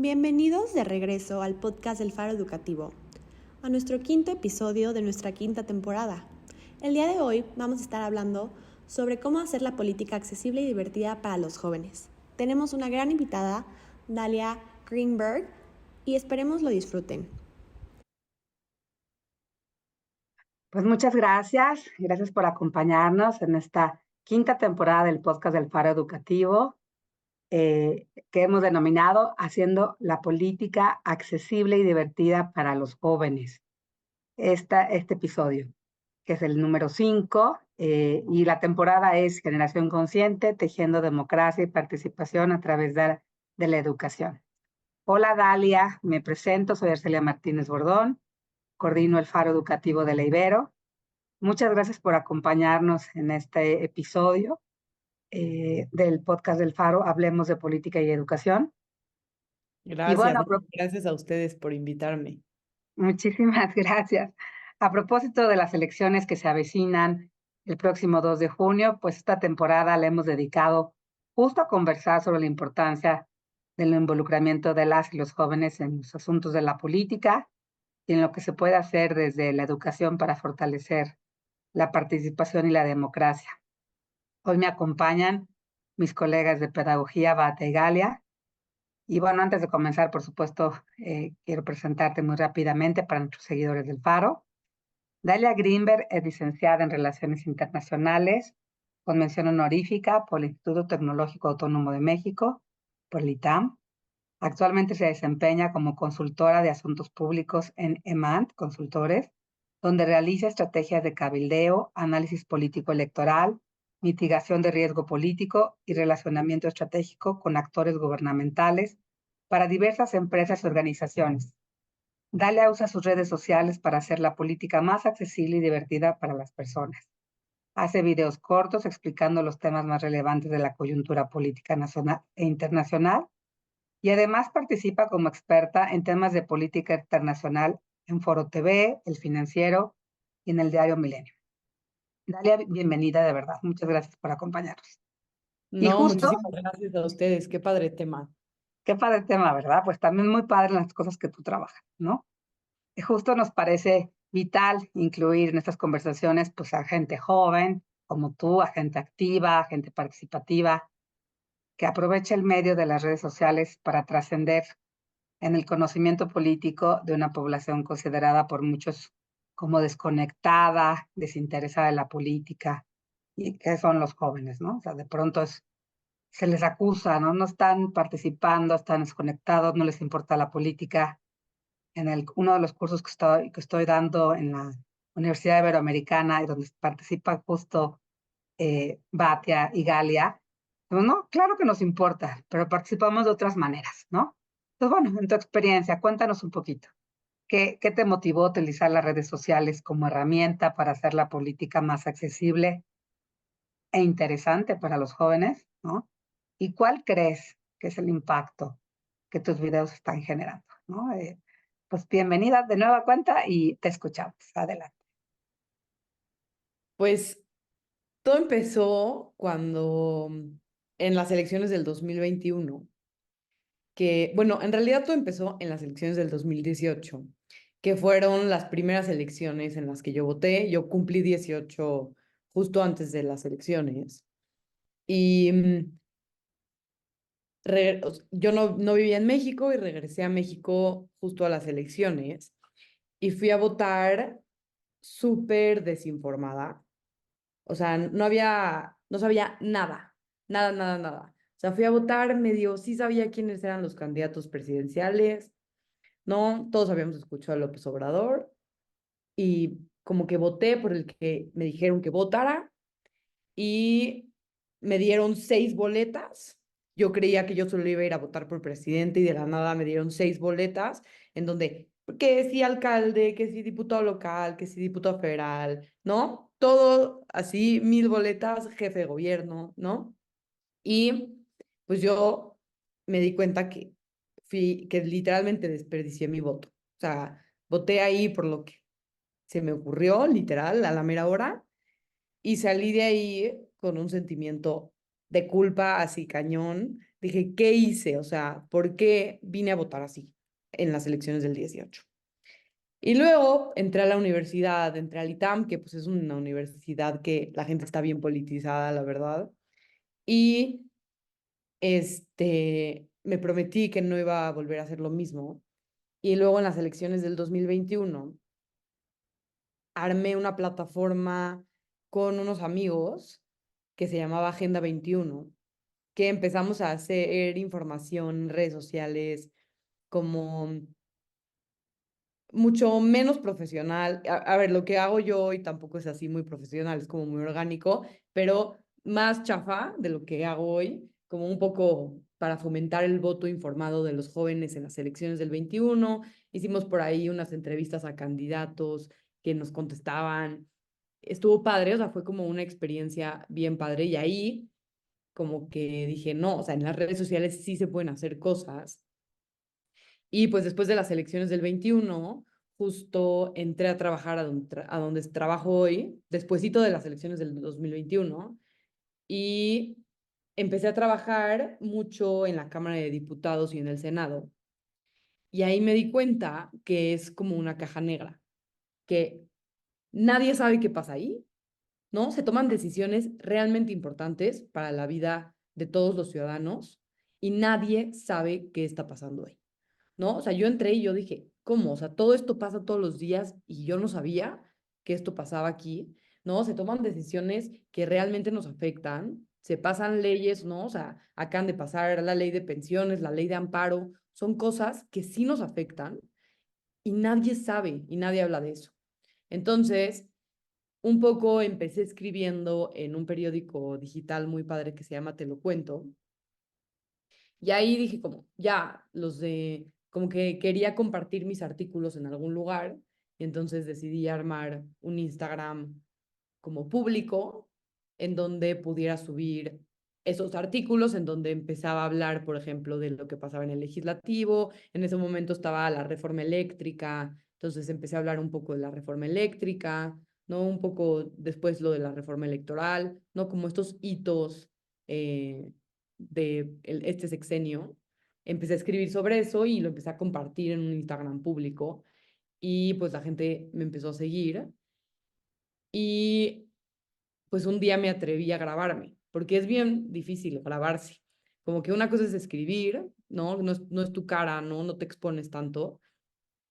Bienvenidos de regreso al podcast del Faro Educativo, a nuestro quinto episodio de nuestra quinta temporada. El día de hoy vamos a estar hablando sobre cómo hacer la política accesible y divertida para los jóvenes. Tenemos una gran invitada, Dalia Greenberg, y esperemos lo disfruten. Pues muchas gracias. Gracias por acompañarnos en esta quinta temporada del podcast del Faro Educativo, que hemos denominado Haciendo la política accesible y divertida para los jóvenes. Este episodio, que es el número 5, y la temporada es Generación Consciente, tejiendo democracia y participación a través de la educación. Hola Dalia, me presento, soy Arcelia Martínez Bordón, coordino el Faro Educativo de la Ibero. Muchas gracias por acompañarnos en este episodio del podcast del Faro, Hablemos de Política y Educación. Y Gracias, bueno, gracias a ustedes por invitarme. muchísimas gracias. A propósito de las elecciones que se avecinan el próximo 2 de junio, pues esta temporada la hemos dedicado justo a conversar sobre la importancia del involucramiento de las y los jóvenes en los asuntos de la política y en lo que se puede hacer desde la educación para fortalecer la participación y la democracia. Hoy me acompañan mis colegas de pedagogía, Bata y Galia. Y bueno, antes de comenzar, por supuesto, quiero presentarte muy rápidamente para nuestros seguidores del Faro. Dalia Greenberg es licenciada en Relaciones Internacionales, con mención honorífica por el Instituto Tecnológico Autónomo de México, por el ITAM. Actualmente se desempeña como consultora de asuntos públicos en EMANT Consultores, donde realiza estrategias de cabildeo, análisis político electoral, mitigación de riesgo político y relacionamiento estratégico con actores gubernamentales para diversas empresas y organizaciones. Dalia usa sus redes sociales para hacer la política más accesible y divertida para las personas. Hace videos cortos explicando los temas más relevantes de la coyuntura política nacional e internacional y además participa como experta en temas de política internacional en Foro TV, El Financiero y en el diario Milenio. Dalia, bienvenida de verdad. Muchas gracias por acompañarnos. Y No, justo, muchísimas gracias a ustedes. Qué padre tema. qué padre tema, ¿verdad? Pues también muy padre las cosas que tú trabajas, ¿no? Y justo nos parece vital incluir en estas conversaciones pues a gente joven, como tú, a gente activa, a gente participativa, que aproveche el medio de las redes sociales para trascender en el conocimiento político de una población considerada por muchos como desconectada, desinteresada de la política, y que son los jóvenes, ¿no? O sea, de pronto se les acusa, ¿no? No están participando, están desconectados, no les importa la política. Uno de los cursos que estoy dando en la Universidad Iberoamericana, y donde participa justo Batia y Galia, pues no, claro que nos importa, pero participamos de otras maneras, ¿no? Entonces, bueno, en tu experiencia, cuéntanos un poquito. ¿Qué te motivó a utilizar las redes sociales como herramienta para hacer la política más accesible e interesante para los jóvenes, ¿no? ¿Y cuál crees que es el impacto que tus videos están generando, ¿no? Pues bienvenida de nueva cuenta y te escuchamos. Adelante. Pues todo empezó cuando en las elecciones del 2021, que, bueno, en realidad todo empezó en las elecciones del 2018, que fueron las primeras elecciones en las que yo voté. Yo cumplí 18 justo antes de las elecciones. Y yo no vivía en México y regresé a México justo a las elecciones y fui a votar súper desinformada. O sea, no sabía nada, nada, nada, nada. O sea, fui a votar medio, sí sabía quiénes eran los candidatos presidenciales, ¿no? Todos habíamos escuchado a López Obrador y como que voté por el que me dijeron que votara y me dieron 6 boletas. Yo creía que yo solo iba a ir a votar por presidente y de la nada me dieron 6 boletas en donde que sí alcalde, que sí diputado local, que sí diputado federal, ¿no? Todo así, 1,000 boletas, jefe de gobierno, ¿no? Y pues yo me di cuenta que literalmente desperdicié mi voto. O sea, voté ahí por lo que se me ocurrió, literal, a la mera hora, y salí de ahí con un sentimiento de culpa así cañón. Dije, ¿qué hice? O sea, ¿por qué vine a votar así en las elecciones del 18? Y luego entré a la universidad, entré al ITAM, que pues es una universidad que la gente está bien politizada, la verdad. Y me prometí que no iba a volver a hacer lo mismo. Y luego en las elecciones del 2021 armé una plataforma con unos amigos que se llamaba Agenda 21, que empezamos a hacer información en redes sociales como mucho menos profesional. A ver, lo que hago yo hoy tampoco es así muy profesional, es como muy orgánico, pero más chafa de lo que hago hoy, como un poco para fomentar el voto informado de los jóvenes en las elecciones del 21. Hicimos por ahí unas entrevistas a candidatos que nos contestaban. Estuvo padre, o sea, fue como una experiencia bien padre y ahí como que dije, no, o sea, en las redes sociales sí se pueden hacer cosas. Y pues después de las elecciones del 21, justo entré a trabajar a donde trabajo hoy, despuesito de las elecciones del 2021, y empecé a trabajar mucho en la Cámara de Diputados y en el Senado. Y ahí me di cuenta que es como una caja negra, que nadie sabe qué pasa ahí, ¿no? Se toman decisiones realmente importantes para la vida de todos los ciudadanos y nadie sabe qué está pasando ahí. ¿No? O sea, yo entré y yo dije, ¿cómo? O sea, todo esto pasa todos los días y yo no sabía que esto pasaba aquí, ¿no? Se toman decisiones que realmente nos afectan, se pasan leyes, ¿no? O sea, acaban de pasar la ley de pensiones, la ley de amparo, son cosas que sí nos afectan y nadie sabe y nadie habla de eso. Entonces, un poco empecé escribiendo en un periódico digital muy padre que se llama Te lo cuento. Y ahí dije como, ya, como que quería compartir mis artículos en algún lugar, y entonces decidí armar un Instagram como público, en donde pudiera subir esos artículos, en donde empezaba a hablar, por ejemplo, de lo que pasaba en el legislativo. En ese momento estaba la reforma eléctrica, entonces empecé a hablar un poco de la reforma eléctrica, ¿no? Un poco después lo de la reforma electoral, ¿no? Como estos hitos eh, este sexenio. Empecé a escribir sobre eso y lo empecé a compartir en un Instagram público y pues la gente me empezó a seguir y pues un día me atreví a grabarme, porque es bien difícil grabarse. Como que una cosa es escribir, ¿no? No es tu cara, ¿no? No te expones tanto.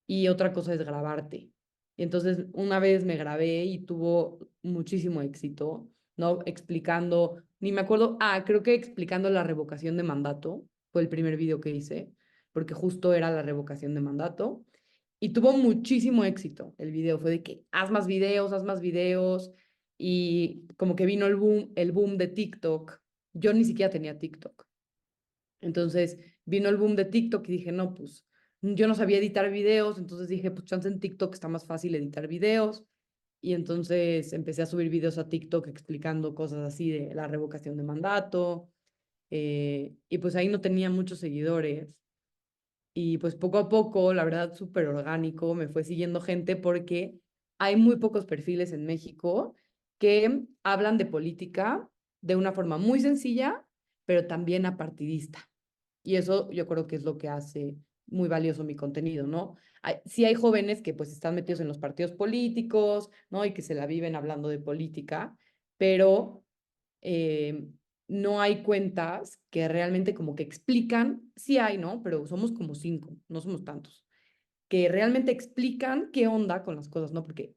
Y otra cosa es grabarte. Y entonces una vez me grabé y tuvo muchísimo éxito, ¿no? Explicando, ni me acuerdo, creo que explicando la revocación de mandato, fue el primer video que hice, porque justo era la revocación de mandato. Y tuvo muchísimo éxito el video, fue de que haz más videos, y como que vino el boom de TikTok. Yo ni siquiera tenía TikTok. Entonces vino el boom de TikTok y dije, no, pues yo no sabía editar videos, entonces dije, pues chance en TikTok está más fácil editar videos. Y entonces empecé a subir videos a TikTok explicando cosas así de la revocación de mandato. Y pues ahí no tenía muchos seguidores. Y pues poco a poco, la verdad, súper orgánico, me fue siguiendo gente porque hay muy pocos perfiles en México que hablan de política de una forma muy sencilla, pero también apartidista. Y eso yo creo que es lo que hace muy valioso mi contenido, ¿no? Sí hay jóvenes que pues están metidos en los partidos políticos, ¿no? Y que se la viven hablando de política, pero eh, no hay cuentas que realmente como que explican, sí hay, ¿no? Pero somos como 5, no somos tantos, que realmente explican qué onda con las cosas, ¿no? Porque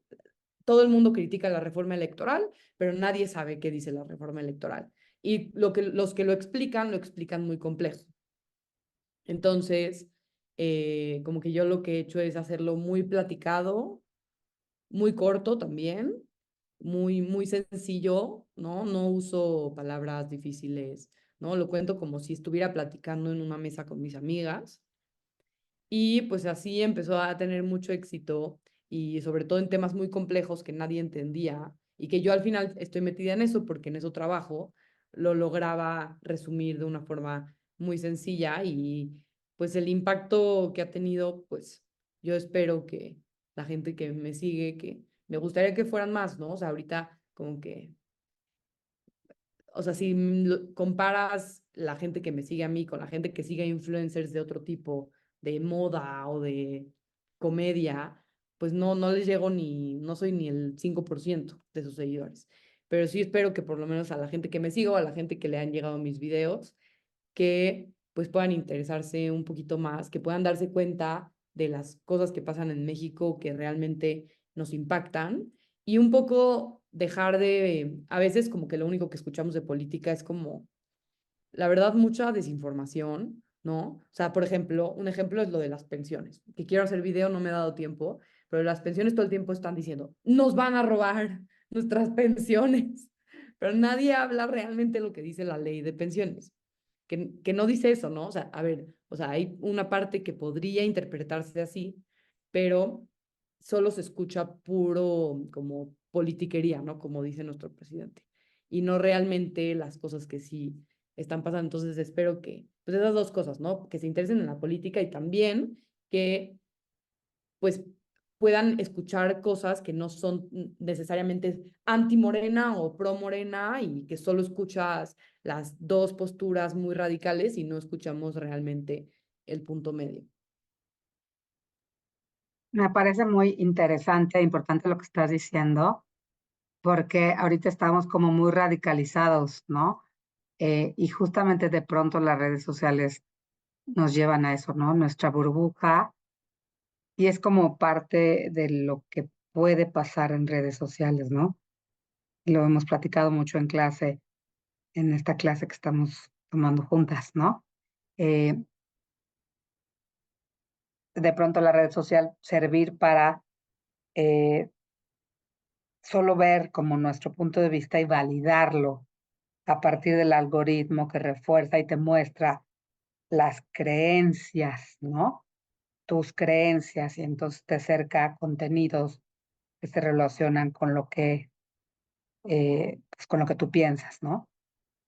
todo el mundo critica la reforma electoral, pero nadie sabe qué dice la reforma electoral. Y los que lo explican muy complejo. Entonces, como que yo lo que he hecho es hacerlo muy platicado, muy corto también, muy sencillo, ¿no? No uso palabras difíciles, ¿no? Lo cuento como si estuviera platicando en una mesa con mis amigas. Y pues así empezó a tener mucho éxito y sobre todo en temas muy complejos que nadie entendía y que yo al final estoy metida en eso porque en eso trabajo, lo lograba resumir de una forma muy sencilla y pues el impacto que ha tenido, pues yo espero que la gente que me sigue, que me gustaría que fueran más, ¿no? O sea, ahorita como que o sea, si comparas la gente que me sigue a mí con la gente que sigue a influencers de otro tipo, de moda o de comedia, pues no les llego no soy ni el 5% de sus seguidores. Pero sí espero que por lo menos a la gente que me sigue o a la gente que le han llegado mis videos, que pues puedan interesarse un poquito más, que puedan darse cuenta de las cosas que pasan en México que realmente nos impactan y un poco dejar de, a veces como que lo único que escuchamos de política es como, la verdad, mucha desinformación, ¿no? O sea, por ejemplo, un ejemplo es lo de las pensiones, que quiero hacer video, no me he dado tiempo, pero las pensiones todo el tiempo están diciendo, nos van a robar nuestras pensiones, pero nadie habla realmente lo que dice la ley de pensiones, que no dice eso, ¿no? O sea, a ver, o sea, hay una parte que podría interpretarse así, pero solo se escucha puro como politiquería, ¿no? Como dice nuestro presidente, y no realmente las cosas que sí están pasando. Entonces espero que, pues esas dos cosas, ¿no? Que se interesen en la política y también que, pues, puedan escuchar cosas que no son necesariamente anti-morena o pro-morena y que solo escuchas las dos posturas muy radicales y no escuchamos realmente el punto medio. Me parece muy interesante e importante lo que estás diciendo, porque ahorita estamos como muy radicalizados, ¿no? Y justamente de pronto las redes sociales nos llevan a eso, ¿no? Nuestra burbuja, y es como parte de lo que puede pasar en redes sociales, ¿no? Lo hemos platicado mucho en clase, en esta clase que estamos tomando juntas, ¿no? Eh, de pronto la red social servir para eh, solo ver como nuestro punto de vista y validarlo a partir del algoritmo que refuerza y te muestra las creencias, ¿no? Tus creencias, y entonces te acerca a contenidos que se relacionan con pues con lo que tú piensas, ¿no?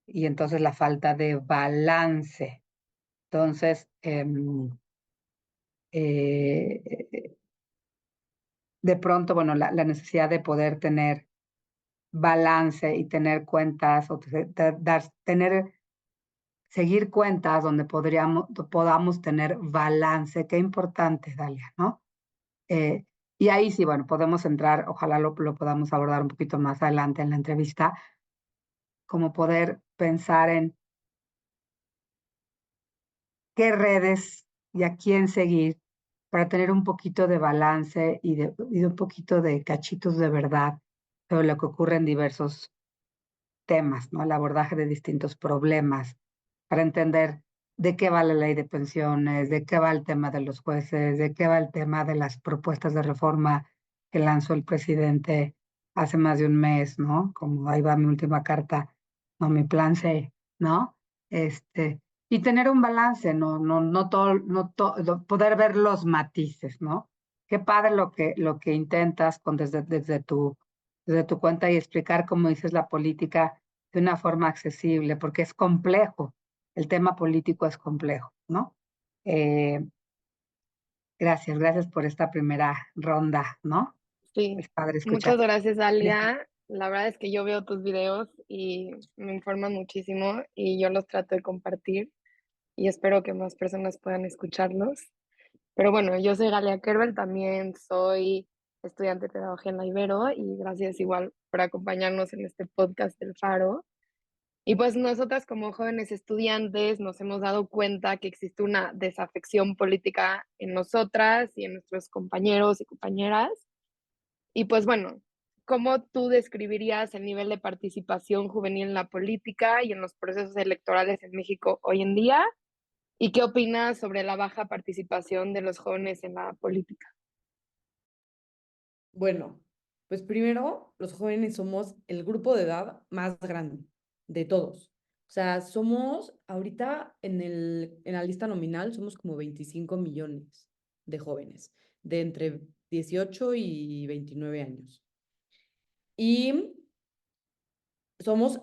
Y entonces la falta de balance. Entonces, de pronto, bueno, la necesidad de poder tener balance y tener cuentas o tener, seguir cuentas donde podamos tener balance, qué importante, Dalia, ¿no? Eh, y ahí sí, bueno, podemos entrar, ojalá lo podamos abordar un poquito más adelante en la entrevista, como poder pensar en qué redes y a quién seguir para tener un poquito de balance y de un poquito de cachitos de verdad sobre lo que ocurre en diversos temas, ¿no? El abordaje de distintos problemas para entender de qué va la ley de pensiones, de qué va el tema de los jueces, de qué va el tema de las propuestas de reforma que lanzó el presidente hace más de un mes, ¿no? Como ahí va mi última carta, no mi plan C, ¿no? Y tener un balance, no todo, poder ver los matices, ¿no? Qué padre lo que intentas desde tu cuenta y explicar, como dices, la política de una forma accesible, porque es complejo, el tema político es complejo, ¿no? Eh, gracias por esta primera ronda, ¿no? Sí, Es padre muchas escuchar. gracias, Alia. La verdad es que yo veo tus videos y me informan muchísimo y yo los trato de compartir y espero que más personas puedan escucharlos. Pero bueno, yo soy Galia Kerbel, también soy estudiante de pedagogía en la Ibero y gracias igual por acompañarnos en este podcast del Faro. Y pues nosotras como jóvenes estudiantes nos hemos dado cuenta que existe una desafección política en nosotras y en nuestros compañeros y compañeras. Y pues bueno, ¿cómo tú describirías el nivel de participación juvenil en la política y en los procesos electorales en México hoy en día? ¿Y qué opinas sobre la baja participación de los jóvenes en la política? Bueno, pues primero, los jóvenes somos el grupo de edad más grande de todos. O sea, somos ahorita en la lista nominal, somos como 25 millones de jóvenes, de entre 18 y 29 años. Y somos,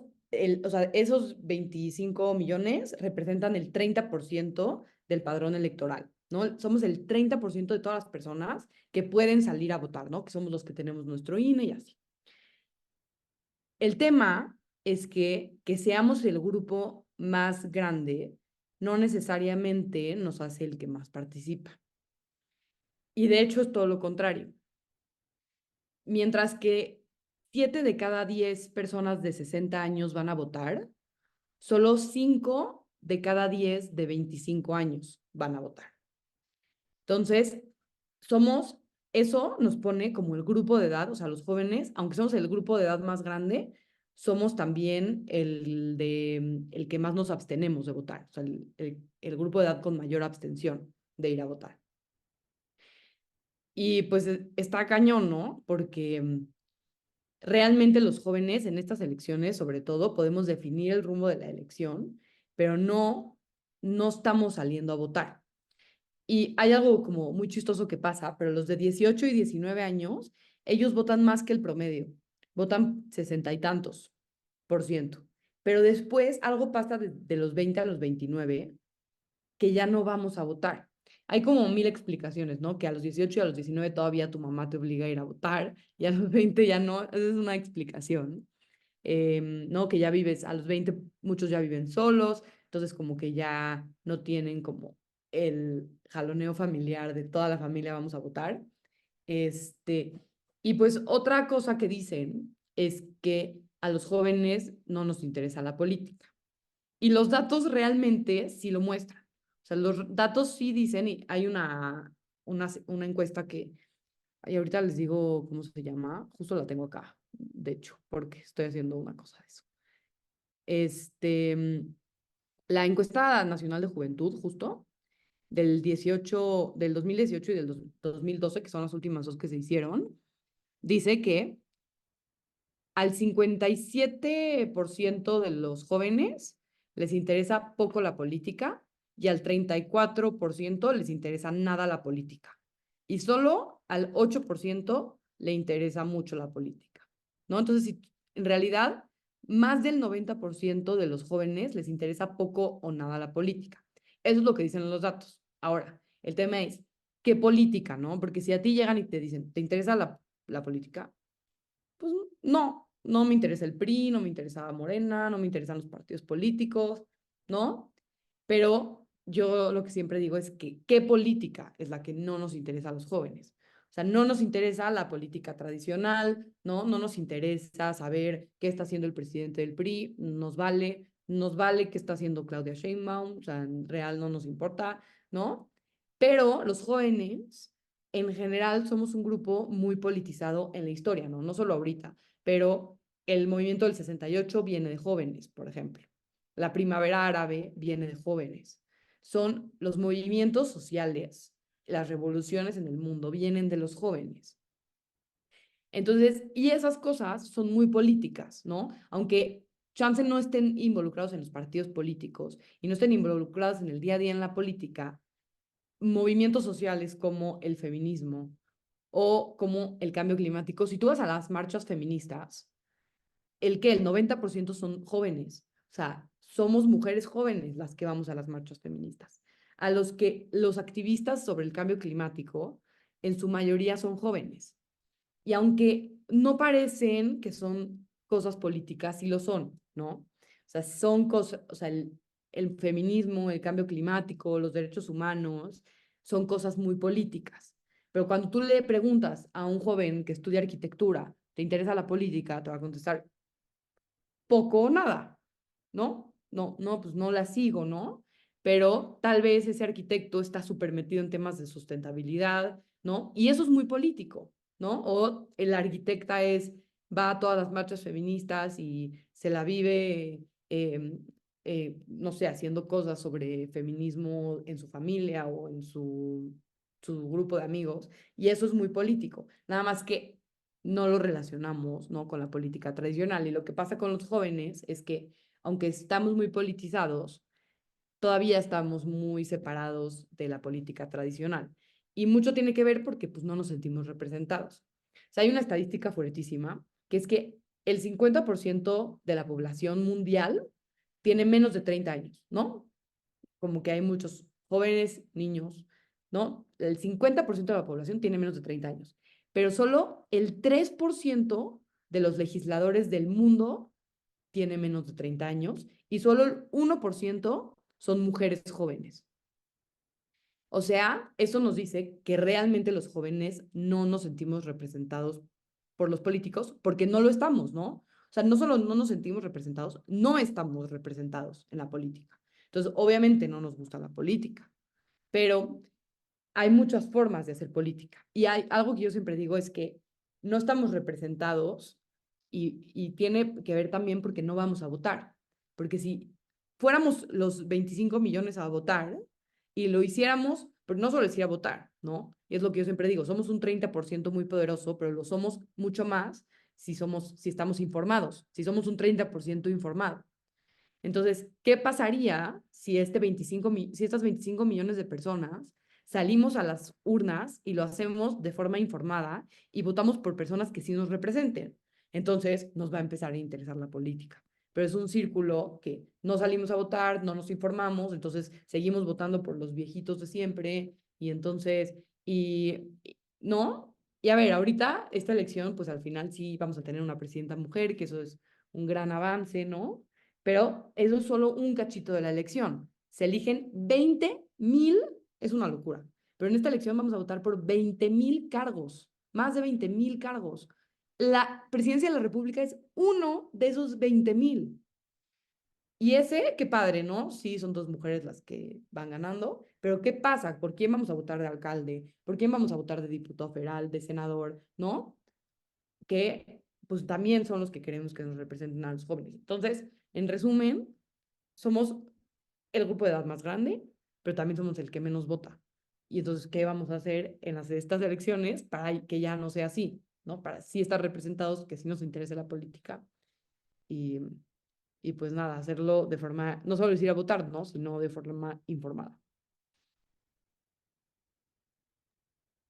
o sea, esos 25 millones representan el 30% del padrón electoral, ¿no? Somos el 30% de todas las personas que pueden salir a votar, ¿no? Que somos los que tenemos nuestro INE y así. El tema es que seamos el grupo más grande no necesariamente nos hace el que más participa. Y de hecho es todo lo contrario. Mientras que 7 de cada 10 personas de 60 años van a votar, solo 5 de cada 10 de 25 años van a votar. Entonces, eso nos pone como el grupo de edad, o sea, los jóvenes, aunque somos el grupo de edad más grande, somos también el que más nos abstenemos de votar, o sea, el grupo de edad con mayor abstención de ir a votar. Y pues está cañón, ¿no? Porque realmente los jóvenes en estas elecciones, sobre todo, podemos definir el rumbo de la elección, pero no estamos saliendo a votar. Y hay algo como muy chistoso que pasa, pero los de 18 y 19 años, ellos votan más que el promedio, votan 60 y tantos %. Pero después algo pasa de los 20 a los 29 que ya no vamos a votar. Hay como 1000 explicaciones, ¿no? Que a los 18 y a los 19 todavía tu mamá te obliga a ir a votar y a los 20 ya no, esa es una explicación. ¿No? Que ya vives, a los 20 muchos ya viven solos, entonces como que ya no tienen como el jaloneo familiar de toda la familia vamos a votar. Y pues otra cosa que dicen es que a los jóvenes no nos interesa la política. Y los datos realmente sí lo muestran. O sea, los datos sí dicen, y hay una encuesta que, y ahorita les digo cómo se llama, justo la tengo acá, de hecho, porque estoy haciendo una cosa de eso. La encuesta nacional de juventud, justo, del 2018 y del 2012, que son las últimas dos que se hicieron, dice que al 57% de los jóvenes les interesa poco la política y al 34% les interesa nada la política. Y solo al 8% le interesa mucho la política, ¿no? Entonces, en realidad, más del 90% de los jóvenes les interesa poco o nada la política. Eso es lo que dicen los datos. Ahora, el tema es, ¿qué política, no? Porque si a ti llegan y te dicen, ¿te interesa la política? Pues no me interesa el PRI, no me interesa Morena, no me interesan los partidos políticos, ¿no? Pero yo lo que siempre digo es que ¿qué política es la que no nos interesa a los jóvenes? O sea, no nos interesa la política tradicional, ¿no? No nos interesa saber qué está haciendo el presidente del PRI, nos vale qué está haciendo Claudia Sheinbaum, o sea, en real no nos importa, ¿no? Pero los jóvenes en general somos un grupo muy politizado en la historia, ¿no? No solo ahorita, pero el movimiento del 68 viene de jóvenes, por ejemplo. La primavera árabe viene de jóvenes. Son los movimientos sociales, las revoluciones en el mundo vienen de los jóvenes. Entonces, y esas cosas son muy políticas, ¿no? Aunque chance no estén involucrados en los partidos políticos y no estén involucrados en el día a día en la política, movimientos sociales como el feminismo o como el cambio climático, si tú vas a las marchas feministas, el 90% son jóvenes, o sea, somos mujeres jóvenes las que vamos a las marchas feministas. A los que los activistas sobre el cambio climático, en su mayoría son jóvenes. Y aunque no parecen que son cosas políticas, sí lo son, ¿no? O sea, son cosas, o sea, el feminismo, el cambio climático, los derechos humanos, son cosas muy políticas. Pero cuando tú le preguntas a un joven que estudia arquitectura, ¿te interesa la política? Te va a contestar poco o nada, ¿no? No, pues no la sigo, ¿no? Pero tal vez ese arquitecto está súper metido en temas de sustentabilidad, ¿no? Y eso es muy político, ¿no? O el arquitecta va a todas las marchas feministas y se la vive, no sé, haciendo cosas sobre feminismo en su familia o en su grupo de amigos, y eso es muy político. Nada más que no lo relacionamos, ¿no? Con la política tradicional. Y lo que pasa con los jóvenes es que, aunque estamos muy politizados, todavía estamos muy separados de la política tradicional. Y mucho tiene que ver porque pues no nos sentimos representados. O sea, hay una estadística fuertísima, que es que el 50% de la población mundial tiene menos de 30 años, ¿no? Como que hay muchos jóvenes, niños, ¿no? El 50% de la población tiene menos de 30 años, pero solo el 3% de los legisladores del mundo tiene menos de 30 años y solo el 1% son mujeres jóvenes. O sea, eso nos dice que realmente los jóvenes no nos sentimos representados por los políticos porque no lo estamos, ¿no? O sea, no solo no nos sentimos representados, no estamos representados en la política. Entonces, obviamente no nos gusta la política, pero hay muchas formas de hacer política. Y hay algo que yo siempre digo es que no estamos representados y tiene que ver también porque no vamos a votar. Porque si fuéramos los 25 millones a votar y lo hiciéramos, pero no solo es ir a votar, ¿no? Y es lo que yo siempre digo, somos un 30% muy poderoso, pero lo somos mucho más si estamos informados, si somos un 30% informado. Entonces, ¿qué pasaría si estas 25 millones de personas salimos a las urnas y lo hacemos de forma informada y votamos por personas que sí nos representen? Entonces, nos va a empezar a interesar la política. Pero es un círculo que no salimos a votar, no nos informamos, entonces seguimos votando por los viejitos de siempre y entonces, ¿no? Y a ver, ahorita esta elección, pues al final sí vamos a tener una presidenta mujer, que eso es un gran avance, ¿no? Pero eso es solo un cachito de la elección. Se eligen 20,000, es una locura. Pero en esta elección vamos a votar por 20,000 cargos, más de 20,000 cargos. La presidencia de la República es uno de esos 20,000. Y ese, qué padre, ¿no? Sí, son dos mujeres las que van ganando, pero ¿qué pasa? ¿Por quién vamos a votar de alcalde? ¿Por quién vamos a votar de diputado federal, de senador? ¿No? Que pues también son los que queremos que nos representen a los jóvenes. Entonces, en resumen, somos el grupo de edad más grande, pero también somos el que menos vota. Y entonces, ¿qué vamos a hacer en estas elecciones para que ya no sea así? ¿No? Para sí estar representados, que sí nos interese la política y, y pues nada, hacerlo de forma, no solo ir a votar, ¿no? Sino de forma informada.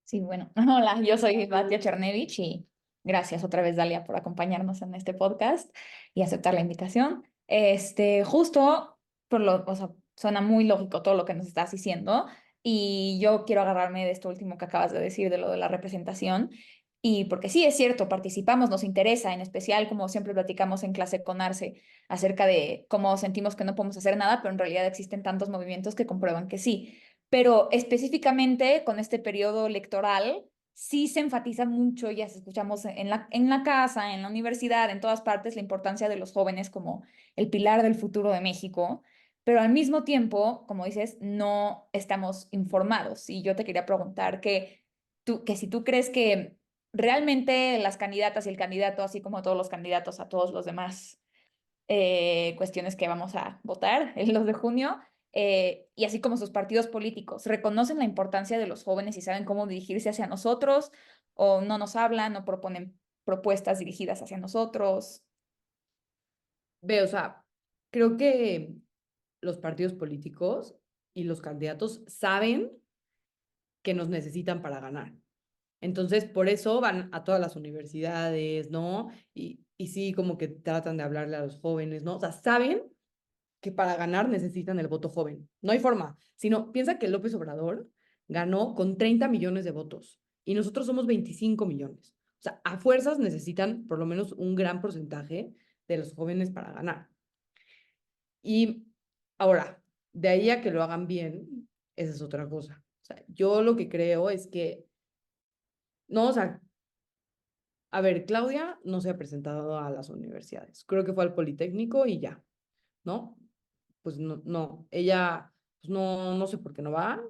Sí, bueno, hola, yo soy Batia Chernevich y gracias otra vez, Dalia, por acompañarnos en este podcast y aceptar la invitación. Justo o sea, suena muy lógico todo lo que nos estás diciendo y yo quiero agarrarme de esto último que acabas de decir, de lo de la representación. Y porque sí, es cierto, participamos, nos interesa, en especial como siempre platicamos en clase con Arce acerca de cómo sentimos que no podemos hacer nada, pero en realidad existen tantos movimientos que comprueban que sí. Pero específicamente con este periodo electoral, sí se enfatiza mucho, ya se escuchamos en la casa, en la universidad, en todas partes, la importancia de los jóvenes como el pilar del futuro de México, pero al mismo tiempo, como dices, no estamos informados. Y yo te quería preguntar que si tú crees que realmente las candidatas y el candidato, así como todos los candidatos a todos los demás cuestiones que vamos a votar el 2 de junio, y así como sus partidos políticos, reconocen la importancia de los jóvenes y saben cómo dirigirse hacia nosotros, o no nos hablan, o proponen propuestas dirigidas hacia nosotros. Ve, o sea, creo que los partidos políticos y los candidatos saben que nos necesitan para ganar. Entonces, por eso van a todas las universidades, ¿no? Y sí, como que tratan de hablarle a los jóvenes, ¿no? O sea, saben que para ganar necesitan el voto joven. No hay forma. Sino, piensa que López Obrador ganó con 30 millones de votos y nosotros somos 25 millones. O sea, a fuerzas necesitan por lo menos un gran porcentaje de los jóvenes para ganar. Y ahora, de ahí a que lo hagan bien, esa es otra cosa. O sea, yo lo que creo es que, no, o sea, a ver, Claudia no se ha presentado a las universidades. Creo que fue al Politécnico y ya, ¿no? Pues no, no, ella, pues no, no sé por qué no va.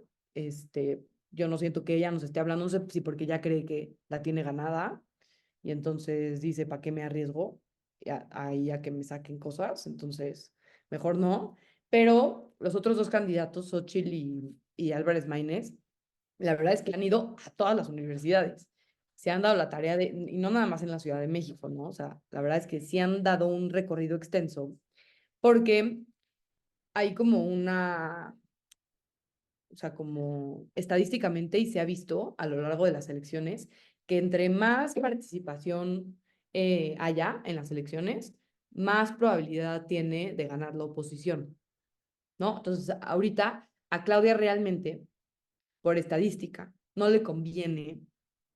Yo no siento que ella nos esté hablando, no sé si porque ella cree que la tiene ganada y entonces dice, ¿para qué me arriesgo ahí a que me saquen cosas? Entonces, mejor no. Pero los otros dos candidatos, Xochitl y Álvarez Maínez, la verdad es que han ido a todas las universidades. Se han dado la tarea de, y no nada más en la Ciudad de México, ¿no? O sea, la verdad es que sí han dado un recorrido extenso, porque hay como o sea, como estadísticamente y se ha visto a lo largo de las elecciones, que entre más participación haya en las elecciones, más probabilidad tiene de ganar la oposición, ¿no? Entonces, ahorita a Claudia realmente por estadística, no le conviene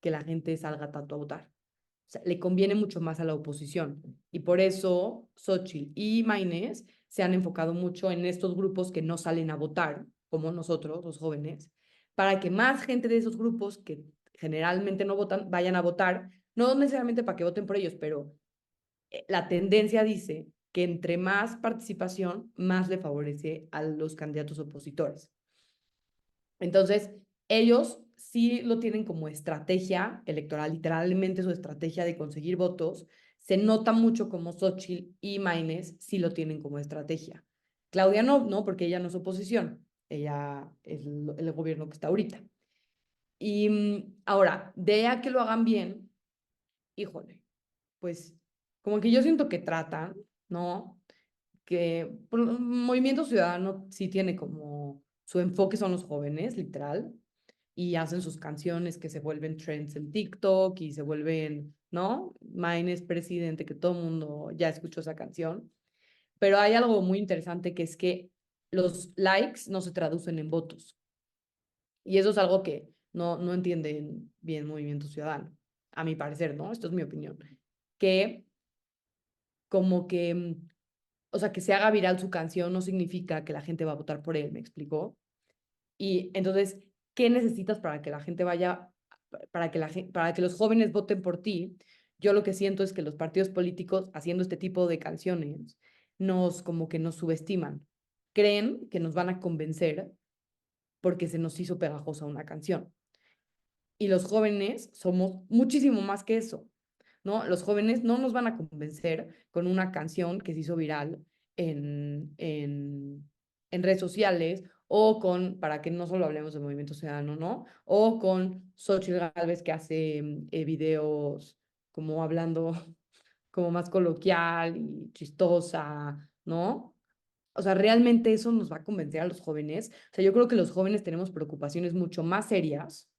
que la gente salga tanto a votar. sea, le conviene mucho más a la oposición. Y por eso Xóchitl y Maynés se han enfocado mucho en estos grupos que no salen a votar, como nosotros, los jóvenes, para que más gente de esos grupos que generalmente no votan, vayan a votar, no necesariamente para que voten por ellos, pero la tendencia dice que entre más participación, más le favorece a los candidatos opositores. Entonces, ellos sí lo tienen como estrategia electoral, literalmente su estrategia de conseguir votos. Se nota mucho como Xóchitl y Maynés sí lo tienen como estrategia. Claudia no, porque ella no es oposición, ella es el gobierno que está ahorita. Y ahora, de a que lo hagan bien, híjole, pues como que yo siento que tratan, ¿no? Que Movimiento Ciudadano sí tiene como su enfoque son los jóvenes, literal, y hacen sus canciones que se vuelven trends en TikTok y se vuelven, ¿no? Mine es presidente, que todo el mundo ya escuchó esa canción. Pero hay algo muy interesante que es que los likes no se traducen en votos. Y eso es algo que no entienden bien Movimiento Ciudadano, a mi parecer, ¿no? Esto es mi opinión. Que como que o sea, que se haga viral su canción no significa que la gente va a votar por él, ¿me explicó? Y entonces, ¿qué necesitas para que la gente vaya, para que los jóvenes voten por ti? Yo lo que siento es que los partidos políticos, haciendo este tipo de canciones, como que nos subestiman. Creen que nos van a convencer porque se nos hizo pegajosa una canción. Y los jóvenes somos muchísimo más que eso, ¿no? Los jóvenes no nos van a convencer con una canción que se hizo viral en redes sociales o para que no solo hablemos de Movimiento Ciudadano, ¿no? O con Xochitl Gálvez que hace videos como hablando como más coloquial y chistosa, ¿no? O sea, realmente eso nos va a convencer a los jóvenes. O sea, yo creo que los jóvenes tenemos preocupaciones mucho más serias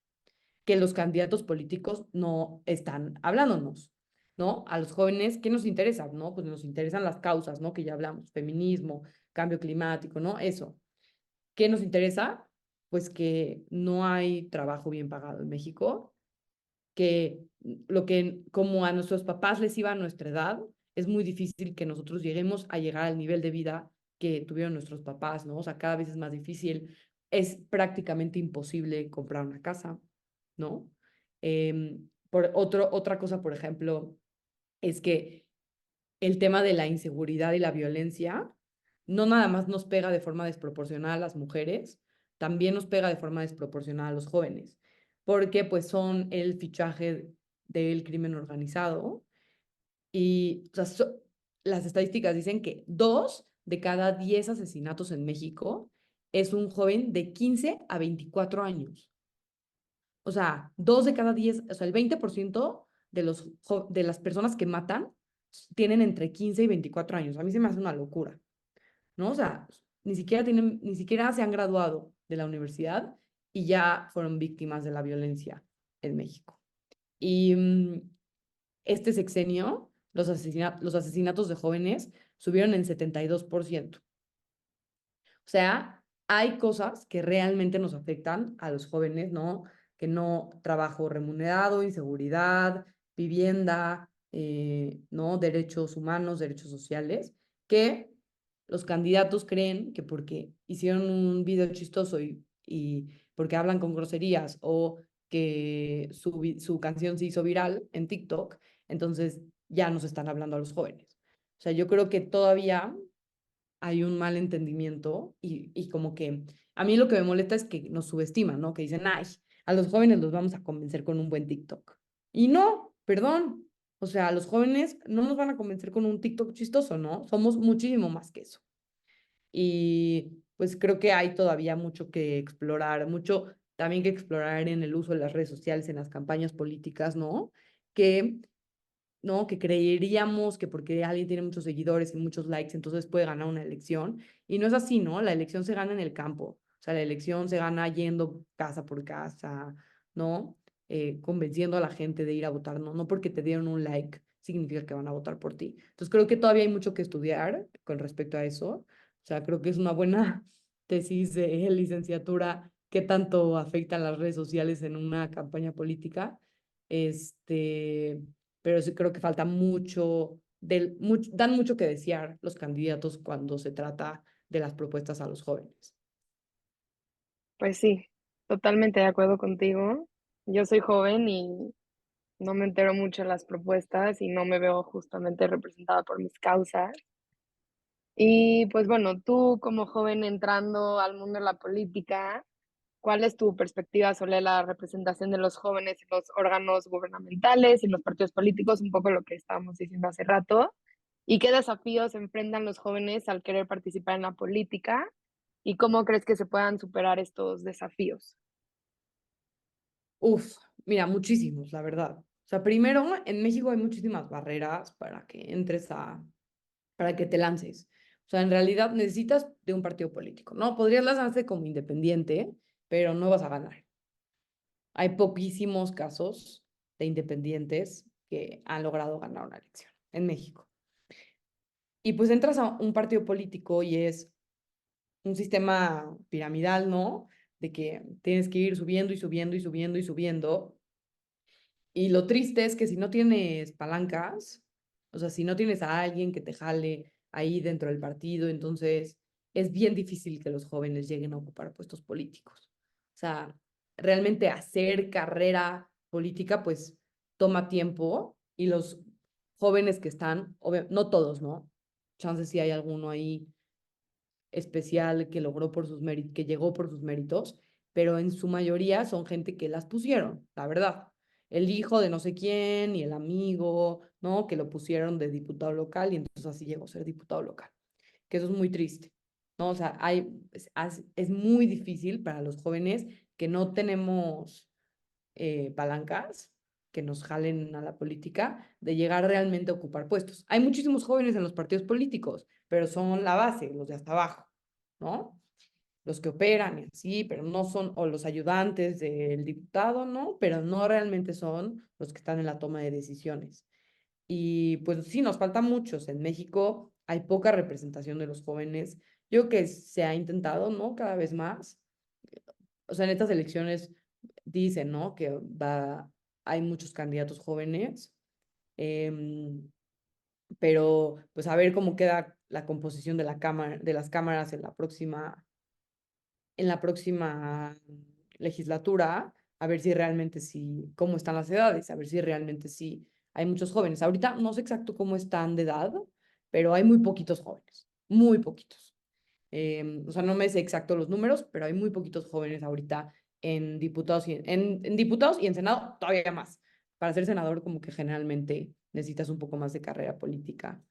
que los candidatos políticos no están hablándonos, ¿no? A los jóvenes, ¿qué nos interesa? ¿No? Pues nos interesan las causas, ¿no? Que ya hablamos, feminismo, cambio climático, ¿no? Eso. ¿Qué nos interesa? Pues que no hay trabajo bien pagado en México, que como a nuestros papás les iba a nuestra edad, es muy difícil que nosotros lleguemos a llegar al nivel de vida que tuvieron nuestros papás, ¿no? O sea, cada vez es más difícil, es prácticamente imposible comprar una casa, ¿no? Otra cosa, por ejemplo, es que el tema de la inseguridad y la violencia no nada más nos pega de forma desproporcional a las mujeres, también nos pega de forma desproporcional a los jóvenes, porque pues son el fichaje del crimen organizado y o sea, las estadísticas dicen que 2 de cada 10 asesinatos en México es un joven de 15 a 24 años. O sea, 2 de cada 10, o sea, el 20% de las personas que matan tienen entre 15 y 24 años. A mí se me hace una locura, ¿no? O sea, ni siquiera se han graduado de la universidad y ya fueron víctimas de la violencia en México. Y este sexenio, los asesinatos de jóvenes subieron en 72%. O sea, hay cosas que realmente nos afectan a los jóvenes, ¿no? Que no trabajo remunerado, inseguridad, vivienda, ¿no? Derechos humanos, derechos sociales, que los candidatos creen que porque hicieron un video chistoso y porque hablan con groserías o que su canción se hizo viral en TikTok, entonces ya nos están hablando a los jóvenes. O sea, yo creo que todavía hay un mal entendimiento y como que a mí lo que me molesta es que nos subestiman, ¿no? Que dicen, ay, a los jóvenes los vamos a convencer con un buen TikTok. Y no, perdón, o sea, a los jóvenes no nos van a convencer con un TikTok chistoso, ¿no? Somos muchísimo más que eso. Y pues creo que hay todavía mucho que explorar, mucho también que explorar en el uso de las redes sociales, en las campañas políticas, ¿no? Que ¿no? Que creeríamos que porque alguien tiene muchos seguidores y muchos likes, entonces puede ganar una elección. Y no es así, ¿no? La elección se gana en el campo. O sea, la elección se gana yendo casa por casa, ¿no? Convenciendo a la gente de ir a votar, ¿no? No porque te dieron un like significa que van a votar por ti. Entonces creo que todavía hay mucho que estudiar con respecto a eso. O sea, creo que es una buena tesis de licenciatura qué tanto afectan las redes sociales en una campaña política. Este, pero sí creo que falta dan mucho que desear los candidatos cuando se trata de las propuestas a los jóvenes. Pues sí, totalmente de acuerdo contigo. Yo soy joven y no me entero mucho de las propuestas y no me veo justamente representada por mis causas. Y pues bueno, tú como joven entrando al mundo de la política, ¿cuál es tu perspectiva sobre la representación de los jóvenes en los órganos gubernamentales y los partidos políticos? Un poco lo que estábamos diciendo hace rato. ¿Y qué desafíos enfrentan los jóvenes al querer participar en la política? ¿Y cómo crees que se puedan superar estos desafíos? Uf, mira, muchísimos, la verdad. O sea, primero, en México hay muchísimas barreras para que para que te lances. O sea, en realidad necesitas de un partido político, ¿no? Podrías lanzarte como independiente, pero no vas a ganar. Hay poquísimos casos de independientes que han logrado ganar una elección en México. Y pues entras a un partido político y es un sistema piramidal, ¿no? De que tienes que ir subiendo y subiendo y subiendo y subiendo. Y lo triste es que si no tienes palancas, o sea, si no tienes a alguien que te jale ahí dentro del partido, entonces es bien difícil que los jóvenes lleguen a ocupar puestos políticos. O sea, realmente hacer carrera política, pues toma tiempo y los jóvenes que están, no todos, ¿no? Chances si hay alguno ahí especial que logró por sus méritos, que llegó por sus méritos, pero en su mayoría son gente que las pusieron, la verdad. El hijo de no sé quién y el amigo, ¿no? Que lo pusieron de diputado local y entonces así llegó a ser diputado local. Que eso es muy triste, ¿no? O sea, es muy difícil para los jóvenes que no tenemos palancas que nos jalen a la política, de llegar realmente a ocupar puestos. Hay muchísimos jóvenes en los partidos políticos, pero son la base, los de hasta abajo, ¿no? Los que operan y así, pero no son, o los ayudantes del diputado, ¿no? Pero no realmente son los que están en la toma de decisiones. Y pues sí, nos faltan muchos. En México hay poca representación de los jóvenes. Yo creo que se ha intentado, ¿no? Cada vez más. O sea, en estas elecciones dicen, ¿no? Que hay muchos candidatos jóvenes, em, pero pues a ver cómo queda la composición de de las cámaras en la próxima legislatura, a ver si realmente sí, cómo están las edades, a ver si realmente sí hay muchos jóvenes. Ahorita no sé exacto cómo están de edad, pero hay muy poquitos jóvenes, muy poquitos. O sea, no me sé exacto los números, pero hay muy poquitos jóvenes ahorita en diputados en diputados y en Senado todavía más. Para ser senador como que generalmente necesitas un poco más de carrera política,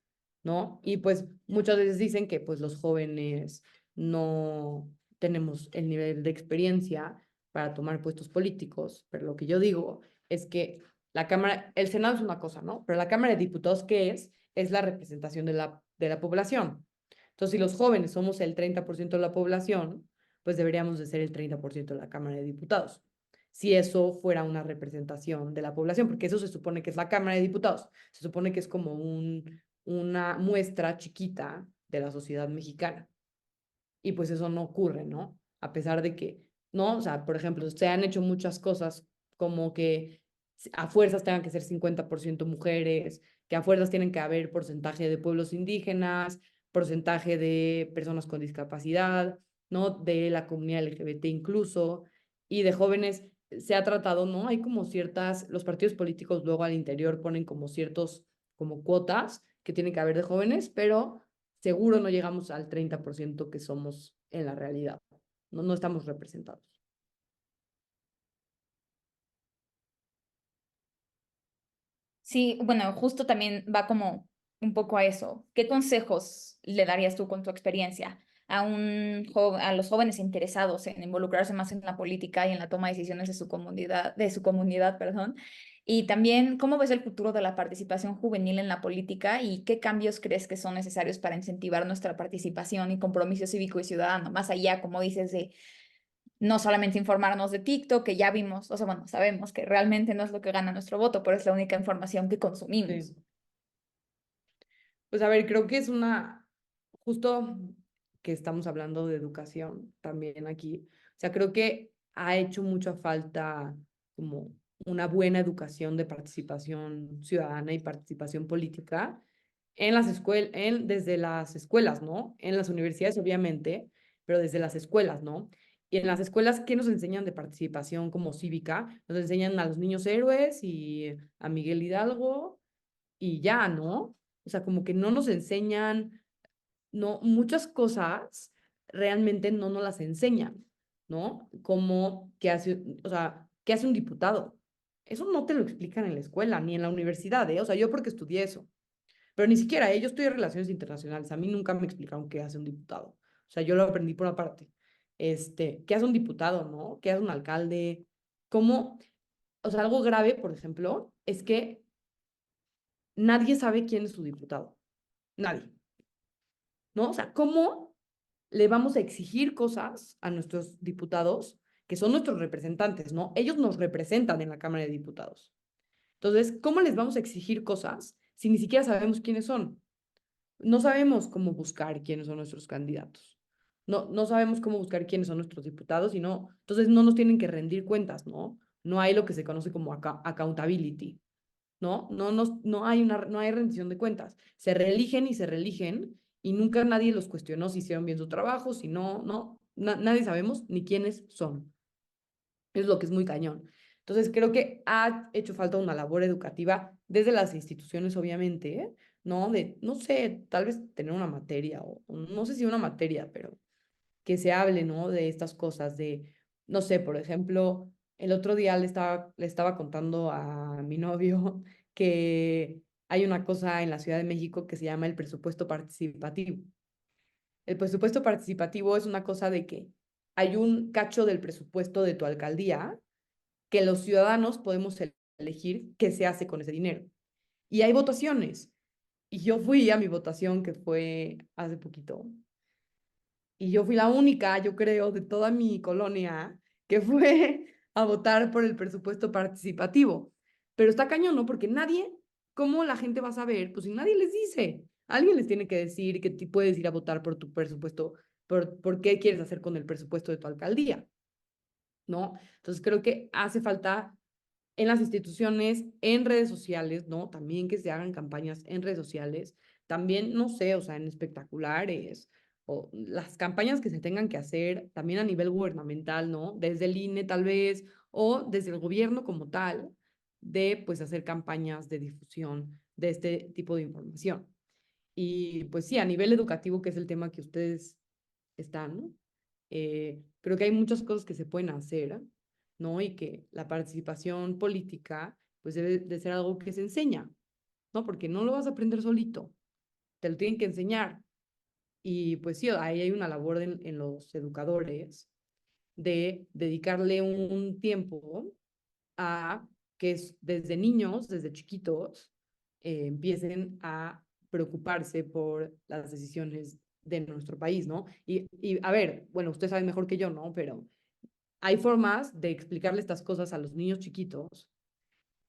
¿no? Y pues muchas veces dicen que pues los jóvenes no tenemos el nivel de experiencia para tomar puestos políticos, pero lo que yo digo es que el Senado es una cosa, ¿no? Pero la Cámara de Diputados, ¿qué es? Es la representación de la población. Entonces, si los jóvenes somos el 30% de la población, pues deberíamos de ser el 30% de la Cámara de Diputados. Si eso fuera una representación de la población, porque eso se supone que es la Cámara de Diputados, se supone que es como una muestra chiquita de la sociedad mexicana. Y pues eso no ocurre, ¿no? A pesar de que, ¿no? O sea, por ejemplo, se han hecho muchas cosas como que a fuerzas tengan que ser 50% mujeres, que a fuerzas tienen que haber porcentaje de pueblos indígenas, porcentaje de personas con discapacidad, ¿no? De la comunidad LGBT incluso, y de jóvenes se ha tratado, ¿no? Hay como los partidos políticos luego al interior ponen como como cuotas que tienen que haber de jóvenes, pero seguro no llegamos al 30% que somos en la realidad. No, no estamos representados. Sí, bueno, justo también va como un poco a eso. ¿Qué consejos le darías tú con tu experiencia a los jóvenes interesados en involucrarse más en la política y en la toma de decisiones de su comunidad, perdón? Y también, ¿cómo ves el futuro de la participación juvenil en la política y qué cambios crees que son necesarios para incentivar nuestra participación y compromiso cívico y ciudadano? Más allá, como dices, de no solamente informarnos de TikTok, que ya vimos, o sea, bueno, sabemos que realmente no es lo que gana nuestro voto, pero es la única información que consumimos. Sí. Pues a ver, creo que justo que estamos hablando de educación también aquí, o sea, creo que ha hecho mucha falta como una buena educación de participación ciudadana y participación política en las desde las escuelas, ¿no? En las universidades, obviamente, pero desde las escuelas, ¿no? Y en las escuelas, ¿qué nos enseñan de participación como cívica? Nos enseñan a los niños héroes y a Miguel Hidalgo y ya, ¿no? O sea, como que no nos enseñan, no, muchas cosas realmente no nos las enseñan, ¿no? Como qué hace, o sea, qué hace un diputado. Eso no te lo explican en la escuela ni en la universidad, ¿eh? O sea, yo porque estudié eso, pero ni siquiera, ¿eh? Yo estudié relaciones internacionales, a mí nunca me explicaron qué hace un diputado. O sea, yo lo aprendí por aparte. ¿Qué hace un diputado, no? ¿Qué hace un alcalde? ¿Cómo? O sea, algo grave, por ejemplo, es que nadie sabe quién es su diputado. Nadie, ¿no? O sea, ¿cómo le vamos a exigir cosas a nuestros diputados, que son nuestros representantes, ¿no? Ellos nos representan en la Cámara de Diputados. Entonces, ¿cómo les vamos a exigir cosas si ni siquiera sabemos quiénes son? No sabemos cómo buscar quiénes son nuestros candidatos. No sabemos cómo buscar quiénes son nuestros diputados y no, entonces no nos tienen que rendir cuentas, ¿no? No hay lo que se conoce como accountability, ¿no? No hay rendición de cuentas. Se reeligen y se reeligen y nunca nadie los cuestionó si hicieron bien su trabajo, si nadie sabemos ni quiénes son. Es lo que es muy cañón. Entonces, creo que ha hecho falta una labor educativa desde las instituciones, obviamente, ¿eh? ¿No? No sé, tal vez tener una materia, o no sé si una materia, pero que se hable, ¿no? De estas cosas, no sé, por ejemplo, el otro día le estaba contando a mi novio que hay una cosa en la Ciudad de México que se llama el presupuesto participativo. El presupuesto participativo es una cosa de que hay un cacho del presupuesto de tu alcaldía que los ciudadanos podemos elegir qué se hace con ese dinero. Y hay votaciones. Y yo fui a mi votación que fue hace poquito. Y yo fui la única, yo creo, de toda mi colonia que fue a votar por el presupuesto participativo. Pero está cañón, ¿no? Porque nadie, ¿cómo la gente va a saber? Pues si nadie les dice. Alguien les tiene que decir que puedes ir a votar por tu presupuesto, por qué quieres hacer con el presupuesto de tu alcaldía, ¿no? Entonces creo que hace falta en las instituciones, en redes sociales, ¿no? También que se hagan campañas en redes sociales, también, no sé, o sea, en espectaculares, o las campañas que se tengan que hacer también a nivel gubernamental, ¿no? Desde el INE tal vez, o desde el gobierno como tal, de pues hacer campañas de difusión de este tipo de información. Y pues sí, a nivel educativo, que es el tema que ustedes están, ¿no? Creo que hay muchas cosas que se pueden hacer, ¿no? Y que la participación política, pues debe de ser algo que se enseña, ¿no? Porque no lo vas a aprender solito, te lo tienen que enseñar. Y pues sí, ahí hay una labor en los educadores de dedicarle un tiempo a que desde niños, desde chiquitos, empiecen a preocuparse por las decisiones de nuestro país, ¿no? Y a ver, bueno, ustedes saben mejor que yo, ¿no? Pero hay formas de explicarle estas cosas a los niños chiquitos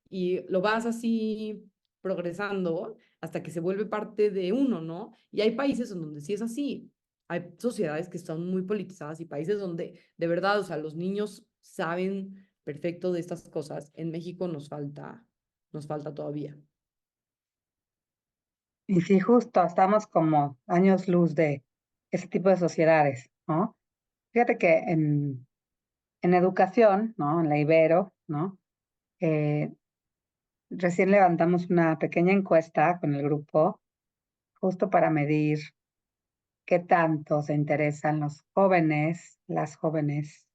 y lo vas así progresando hasta que se vuelve parte de uno, ¿no? Y hay países en donde sí es así. Hay sociedades que están muy politizadas y países donde de verdad, o sea, los niños saben perfecto de estas cosas. En México nos falta todavía. Y sí, justo estamos como años luz de ese tipo de sociedades, ¿no? Fíjate que en educación, ¿no? En la Ibero, ¿no? Eh, recién levantamos una pequeña encuesta con el grupo justo para medir qué tanto se interesan los jóvenes, las jóvenes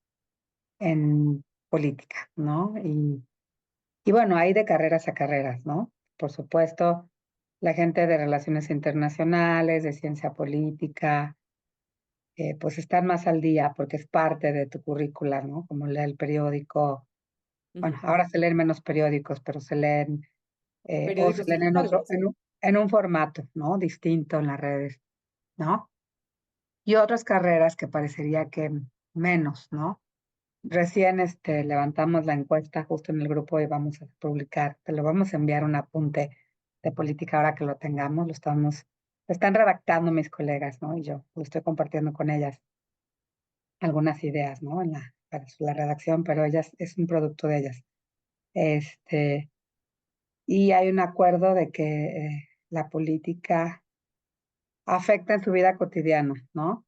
en política, ¿no? Y bueno, hay de carreras a carreras, ¿no? Por supuesto, la gente de relaciones internacionales, de ciencia política, pues están más al día porque es parte de tu currícula, ¿no? Como leer el periódico. Bueno, Ujú. ahora se leen menos periódicos, pero se leen, o se Periódicos leen en otro, digitales. en un formato, ¿no? Distinto en las redes, ¿no? Y otras carreras que parecería que menos, ¿no? Recién levantamos la encuesta justo en el grupo y vamos a publicar, te lo vamos a enviar un apunte de política ahora que lo tengamos, lo están redactando mis colegas, ¿no? Y yo lo estoy compartiendo con ellas algunas ideas, ¿no? Para la redacción, pero ellas es un producto de ellas. Y hay un acuerdo de que la política afecta en su vida cotidiana, ¿no?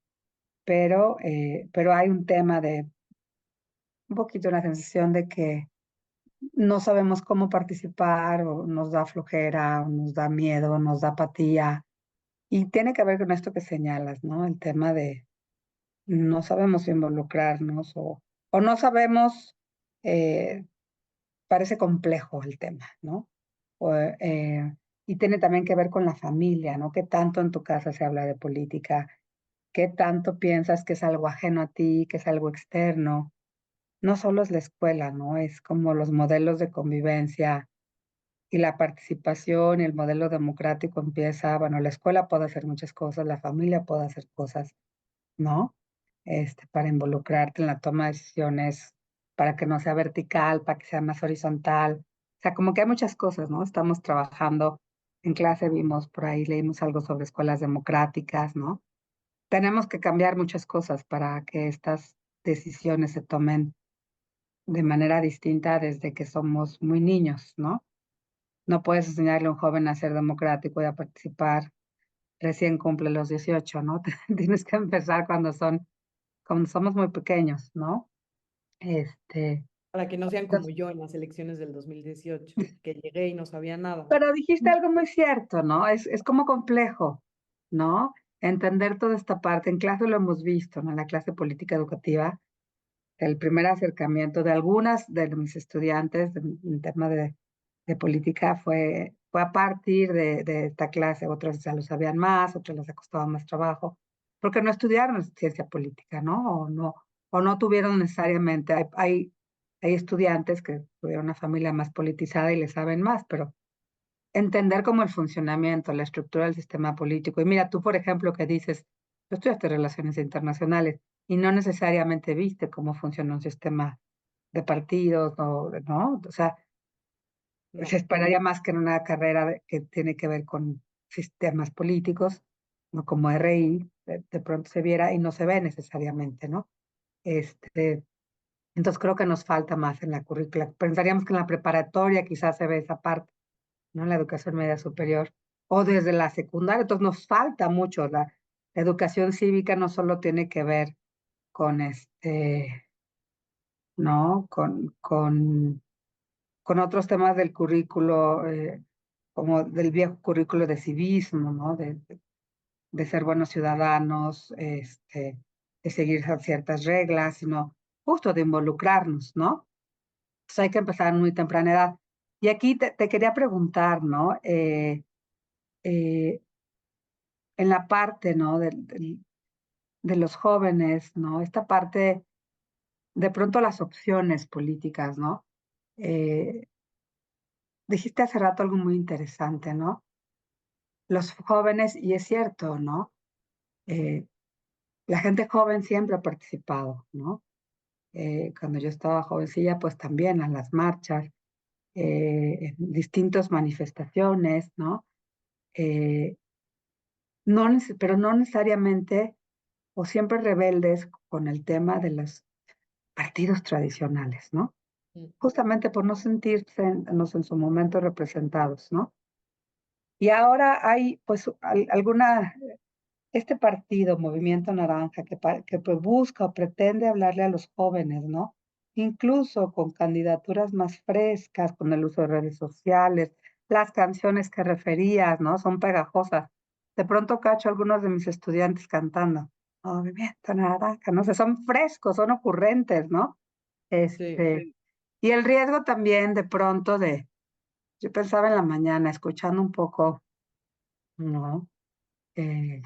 Pero hay un tema de un poquito una sensación de que no sabemos cómo participar, o nos da flojera, o nos da miedo, nos da apatía. Y tiene que ver con esto que señalas, ¿no? El tema de no sabemos involucrarnos o no sabemos, eh, parece complejo el tema, ¿no? O, y tiene también que ver con la familia, ¿no? ¿Qué tanto en tu casa se habla de política? ¿Qué tanto piensas que es algo ajeno a ti, que es algo externo? No solo es la escuela, ¿no? Es como los modelos de convivencia y la participación y el modelo democrático empieza, bueno, la escuela puede hacer muchas cosas, la familia puede hacer cosas, ¿no? Para involucrarte en la toma de decisiones, para que no sea vertical, para que sea más horizontal. O sea, como que hay muchas cosas, ¿no? Estamos trabajando, en clase vimos por ahí, leímos algo sobre escuelas democráticas, ¿no? Tenemos que cambiar muchas cosas para que estas decisiones se tomen de manera distinta desde que somos muy niños, ¿no? No puedes enseñarle a un joven a ser democrático y a participar recién cumple los 18, ¿no? Tienes que empezar cuando somos muy pequeños, ¿no? Este, Para que no sean como entonces, yo en las elecciones del 2018, que llegué y no sabía nada. pero dijiste algo muy cierto, ¿no? Es como complejo, ¿no? Entender toda esta parte. En clase lo hemos visto, ¿no? En la clase política educativa, el primer acercamiento de algunas de mis estudiantes en tema de política fue a partir de esta clase. Otros ya lo sabían más, otros les ha costado más trabajo, porque no estudiaron ciencia política, ¿no? O no tuvieron necesariamente, hay estudiantes que tuvieron una familia más politizada y le saben más, pero entender cómo el funcionamiento, la estructura del sistema político. Y mira, tú, por ejemplo, que dices, tú estudiaste relaciones internacionales y no necesariamente viste cómo funciona un sistema de partidos, ¿no? O sea, No. se esperaría más que en una carrera que tiene que ver con sistemas políticos, ¿no? Como RI, de pronto se viera y no se ve necesariamente, ¿no? Entonces creo que nos falta más en la currícula. Pensaríamos que en la preparatoria quizás se ve esa parte, ¿no? En la educación media superior o desde la secundaria. Entonces nos falta mucho. La educación cívica no solo tiene que ver con ¿no? Con otros temas del currículo, como del viejo currículo de civismo, ¿no? De ser buenos ciudadanos, de seguir ciertas reglas, sino justo de involucrarnos, ¿no? Entonces hay que empezar en muy temprana edad. Y aquí te quería preguntar, ¿no? Eh, en la parte, ¿no? De los jóvenes, ¿no? Esta parte, de pronto las opciones políticas, ¿no? Eh, dijiste hace rato algo muy interesante, ¿no? Los jóvenes, y es cierto, ¿no? Eh, la gente joven siempre ha participado, ¿no? Cuando yo estaba jovencilla, pues también en las marchas, en distintas manifestaciones, ¿no? Eh, pero no necesariamente o siempre rebeldes con el tema de los partidos tradicionales, ¿no? Mm. Justamente por no sentirse en su momento representados, ¿no? Y ahora hay, pues, este partido, Movimiento Naranja, que pues busca o pretende hablarle a los jóvenes, ¿no? Incluso con candidaturas más frescas, con el uso de redes sociales, las canciones que referías, ¿no? Son pegajosas. De pronto cacho a algunos de mis estudiantes cantando, Movimiento Naranja, no sé, son frescos, son ocurrentes, ¿no? Sí. Y el riesgo también de pronto yo pensaba en la mañana, escuchando un poco, ¿no? Eh,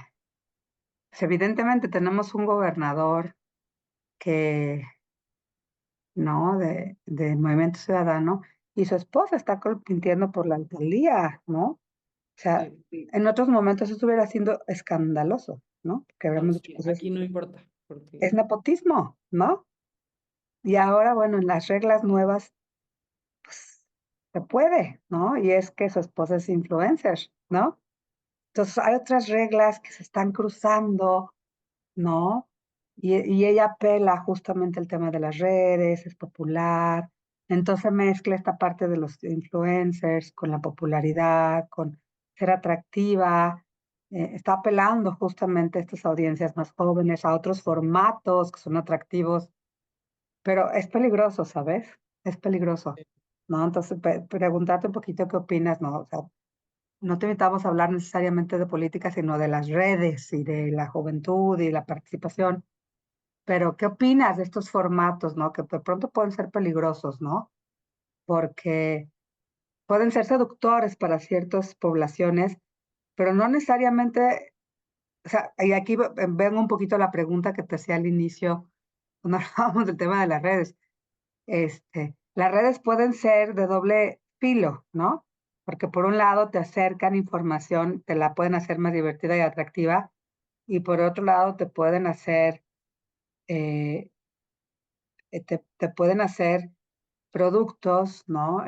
pues evidentemente tenemos un gobernador que, ¿no? De Movimiento Ciudadano, y su esposa está compitiendo por la alcaldía, ¿no? O sea, Sí. en otros momentos eso hubiera sido escandaloso, ¿no? Que No, habríamos dicho, sí, pues aquí no importa, porque es nepotismo, ¿no? Y ahora, bueno, en las reglas nuevas, pues se puede, ¿no? Y es que su esposa es influencer, ¿no? Entonces hay otras reglas que se están cruzando, ¿no? Y ella apela justamente al tema de las redes, es popular, Entonces mezcla esta parte de los influencers con la popularidad, con ser atractiva. Está apelando justamente a estas audiencias más jóvenes, a otros formatos que son atractivos, pero es peligroso, ¿sabes? Es peligroso, ¿no? Entonces, preguntarte un poquito qué opinas, ¿no? O sea, no te invitamos a hablar necesariamente de política, sino de las redes y de la juventud y la participación. Pero, ¿qué opinas de estos formatos, ¿no? Que de pronto pueden ser peligrosos, ¿no? Porque pueden ser seductores para ciertas poblaciones, pero no necesariamente, o sea, y aquí vengo un poquito a la pregunta que te hacía al inicio, cuando hablábamos del tema de las redes. Las redes pueden ser de doble filo, ¿no? Porque por un lado te acercan información, te la pueden hacer más divertida y atractiva, y por otro lado te pueden hacer, eh, te pueden hacer productos, ¿no?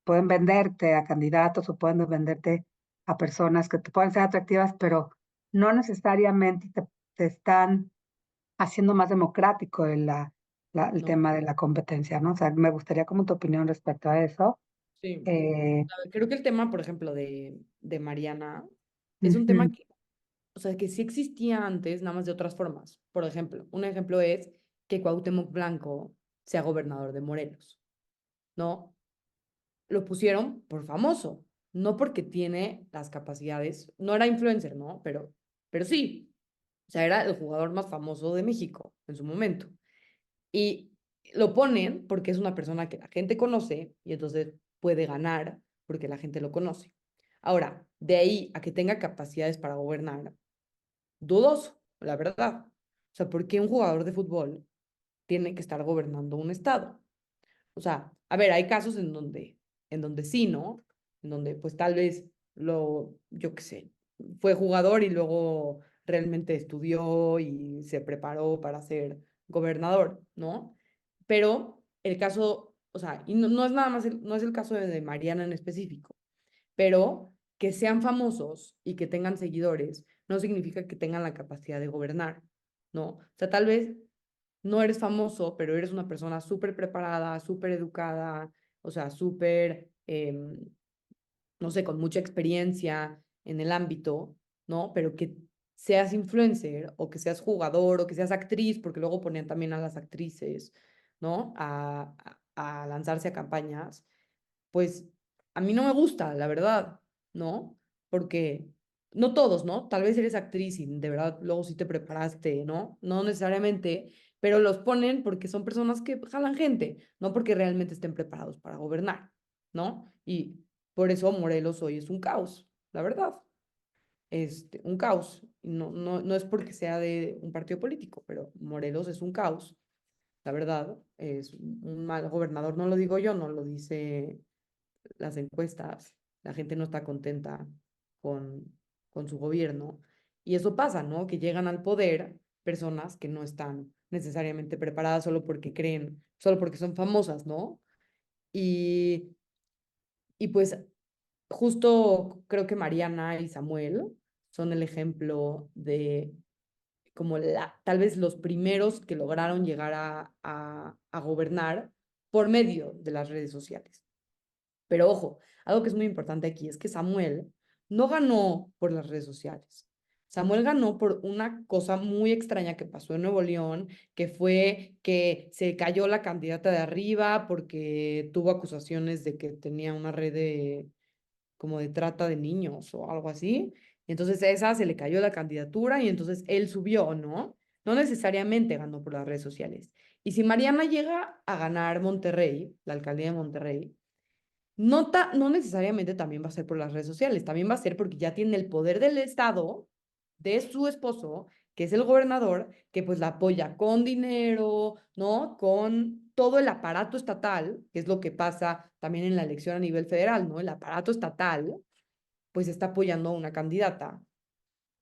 Pueden venderte a candidatos o pueden venderte a personas que te pueden ser atractivas, pero no necesariamente te están haciendo más democrático el No, tema de la competencia, ¿no? O sea, me gustaría como tu opinión respecto a eso. sí. Eh, A ver, creo que el tema, por ejemplo, de Mariana es un tema Ujú, que, o sea, que sí existía antes, nada más de otras formas. Por ejemplo, un ejemplo es que Cuauhtémoc Blanco sea gobernador de Morelos, ¿no? Lo pusieron por famoso, no porque tiene las capacidades, no era influencer, ¿no? Pero sí, o sea, era el jugador más famoso de México en su momento. Y lo ponen porque es una persona que la gente conoce y entonces puede ganar porque la gente lo conoce. Ahora, de ahí a que tenga capacidades para gobernar, dudoso, la verdad. O sea, ¿por qué un jugador de fútbol tiene que estar gobernando un estado? O sea, a ver, hay casos en donde sí, ¿no? En donde pues tal vez yo qué sé, fue jugador y luego realmente estudió y se preparó para ser gobernador, ¿no? Pero el caso, o sea, y no es nada más, no es el caso de Mariana en específico, pero que sean famosos y que tengan seguidores no significa que tengan la capacidad de gobernar, ¿no? O sea, tal vez no eres famoso, pero eres una persona súper preparada, súper educada, o sea, súper, no sé, con mucha experiencia en el ámbito, ¿no? Pero que seas influencer o que seas jugador o que seas actriz, porque luego ponían también a las actrices, ¿no? A lanzarse a campañas, pues a mí no me gusta, la verdad, ¿no? Porque no todos, ¿no? Tal vez eres actriz y de verdad luego sí te preparaste, ¿no? No necesariamente, pero los ponen porque son personas que jalan gente, no porque realmente estén preparados para gobernar, ¿no? Y por eso Morelos hoy es un caos, la verdad. Un caos. No es porque sea de un partido político, pero Morelos es un caos, la verdad. Es un mal gobernador, no lo digo yo, no lo dice las encuestas, la gente no está contenta con su gobierno. Y eso pasa, ¿no? Que llegan al poder personas que no están necesariamente preparadas solo porque creen, solo porque son famosas, ¿no? Y, y pues justo creo que Mariana y Samuel son el ejemplo de como tal vez los primeros que lograron llegar a gobernar por medio de las redes sociales. Pero ojo, algo que es muy importante aquí es que Samuel no ganó por las redes sociales. Samuel ganó por una cosa muy extraña que pasó en Nuevo León, que fue que se cayó la candidata de arriba porque tuvo acusaciones de que tenía una red como de trata de niños o algo así. Y entonces esa se le cayó la candidatura y entonces él subió, ¿no? No necesariamente ganó por las redes sociales. Y si Mariana llega a ganar Monterrey, la alcaldía de Monterrey, no necesariamente también va a ser por las redes sociales, también va a ser porque ya tiene el poder del Estado, de su esposo, que es el gobernador, que pues la apoya con dinero, ¿no? Con todo el aparato estatal, que es lo que pasa también en la elección a nivel federal, ¿no? El aparato estatal, pues está apoyando a una candidata.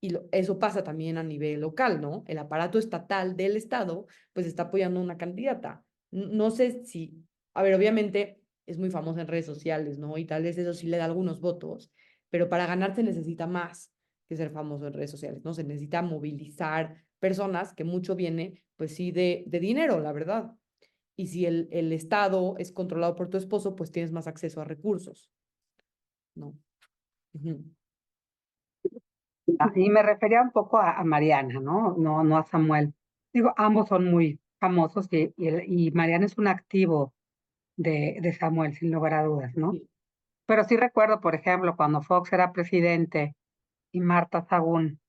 Y eso pasa también a nivel local, ¿no? El aparato estatal del Estado, pues está apoyando a una candidata. No sé si, a ver, obviamente es muy famosa en redes sociales, ¿no? Y tal vez eso sí le da algunos votos, pero para ganar se necesita más que ser famoso en redes sociales, ¿no? Se necesita movilizar personas, que mucho viene, pues sí, de dinero, la verdad. Y si el estado es controlado por tu esposo, pues tienes más acceso a recursos, ¿no? Ujú. Y me refería un poco a Mariana, ¿no? No a Samuel. Digo, ambos son muy famosos y Mariana es un activo de Samuel, sin lugar a dudas, ¿no? Sí. Pero sí recuerdo, por ejemplo, cuando Fox era presidente y Marta Sagún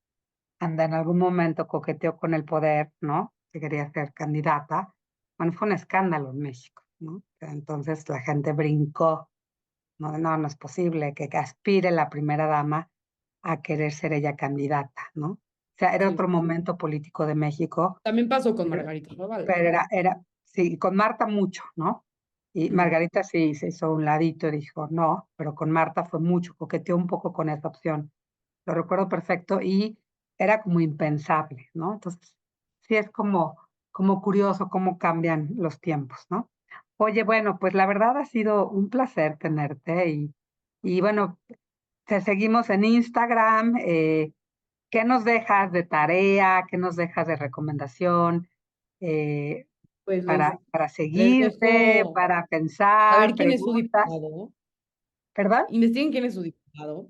en algún momento coqueteó con el poder, ¿no? Que quería ser candidata. Bueno, fue un escándalo en México, ¿no? Entonces la gente brincó, ¿no? No es posible que aspire la primera dama a querer ser ella candidata, ¿no? O sea, era Sí. otro momento político de México, También pasó con Margarita Zavala. pero sí, con Marta mucho, ¿no? Y Ujú. Margarita sí se hizo a un ladito y dijo no, pero con Marta fue mucho, coqueteó un poco con esa opción. Lo recuerdo perfecto y era como impensable, ¿no? Entonces, sí es como curioso cómo cambian los tiempos, ¿no? Oye, bueno, pues la verdad ha sido un placer tenerte y bueno, te seguimos en Instagram. ¿Qué nos dejas de tarea? ¿Qué nos dejas de recomendación? Eh, Pues para les seguirte, dejo para a pensar, ver quién es su preguntas, diputado. ¿perdón? Investiguen quién es su diputado.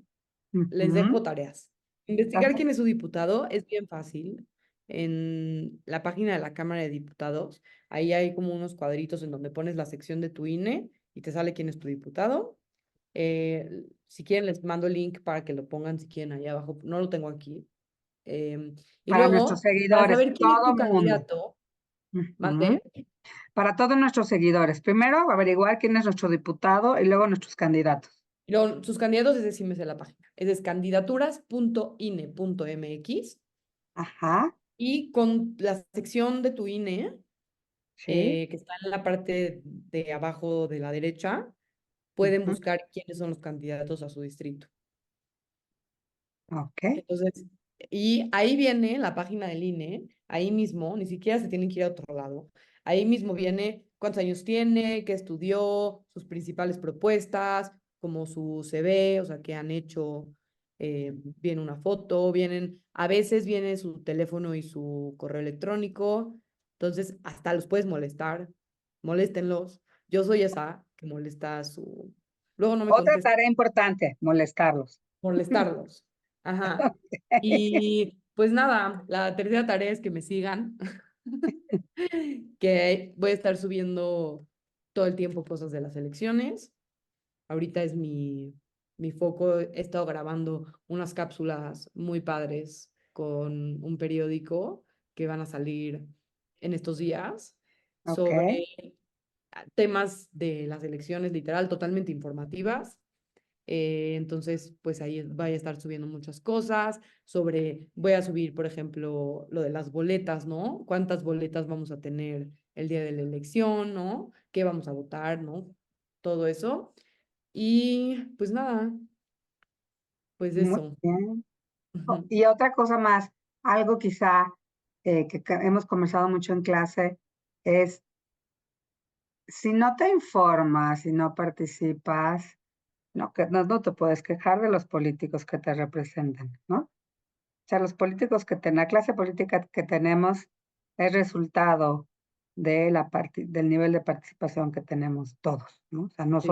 Les Ujú. dejo tareas. Investigar Gracias. quién es su diputado es bien fácil. En la página de la Cámara de Diputados, ahí hay como unos cuadritos en donde pones la sección de tu INE y te sale quién es tu diputado. Si quieren, les mando el link para que lo pongan si quieren ahí abajo. No lo tengo aquí. Y Para nuestros luego, para seguidores, saber quién es todo tu mundo. candidato, Ujú. mande. Para todos nuestros seguidores. Primero, averiguar quién es nuestro diputado y luego nuestros candidatos. Y luego, sus candidatos, ese sí me sé la página. Es candidaturas.ine.mx. Ajá, Y con la sección de tu INE, sí. que está en la parte de abajo de la derecha, pueden Ujú. buscar quiénes son los candidatos a su distrito. Ok. Entonces, y ahí viene la página del INE, ahí mismo, ni siquiera se tienen que ir a otro lado. Ahí mismo viene cuántos años tiene, qué estudió, sus principales propuestas, como su CV, o sea, qué han hecho. Viene una foto, a veces viene su teléfono y su correo electrónico. Entonces, hasta los puedes molestar, moléstenlos. Yo soy esa que molesta a su. Luego no me Otra contesta, tarea importante, molestarlos. molestarlos. Ajá. Y pues nada, la tercera tarea es que me sigan, que voy a estar subiendo todo el tiempo cosas de las elecciones. Ahorita es mi foco. He estado grabando unas cápsulas muy padres con un periódico que van a salir en estos días Ok. sobre temas de las elecciones, literal, totalmente informativas. Entonces, pues ahí voy a estar subiendo muchas cosas voy a subir, por ejemplo, lo de las boletas, ¿no? ¿Cuántas boletas vamos a tener el día de la elección, ¿no? ¿Qué vamos a votar, ¿no? Todo eso. Y pues nada, pues Muy eso. bien. Ujú. Y otra cosa más, algo quizá que hemos conversado mucho en clase, es si no te informas, si no participas, no te puedes quejar de los políticos que te representan, ¿no? O sea, los políticos la clase política que tenemos es resultado del nivel de participación que tenemos todos, ¿no? O sea, Sí,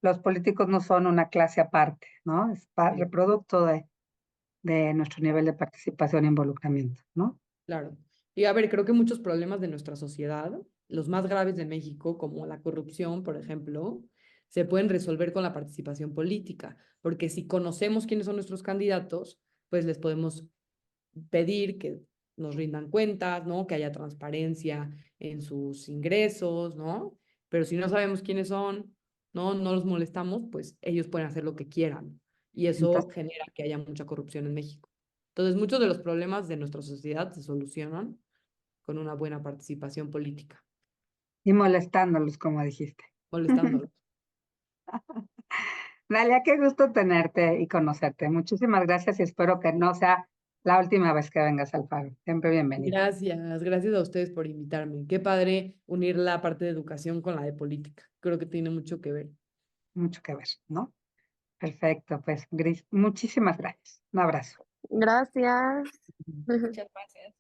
los políticos no son una clase aparte, ¿no? Es sí, reproducto de nuestro nivel de participación e involucramiento, ¿no? claro. Y a ver, creo que muchos problemas de nuestra sociedad, los más graves de México, como la corrupción, por ejemplo, se pueden resolver con la participación política, porque si conocemos quiénes son nuestros candidatos, pues les podemos pedir que nos rindan cuentas, ¿no? Que haya transparencia en sus ingresos, ¿no? Pero si no sabemos quiénes son, ¿no? No los molestamos, pues ellos pueden hacer lo que quieran. Y eso Entonces, genera que haya mucha corrupción en México. Entonces, muchos de los problemas de nuestra sociedad se solucionan con una buena participación política, y molestándolos, como dijiste. molestándolos. Dalia, qué gusto tenerte y conocerte. Muchísimas gracias y espero que no sea la última vez que vengas al Faro. Siempre bienvenida. Gracias a ustedes por invitarme. Qué padre unir la parte de educación con la de política. Creo que tiene mucho que ver. Mucho que ver, ¿no? Perfecto, pues, Gris, muchísimas gracias. Un abrazo. Gracias. Muchas gracias.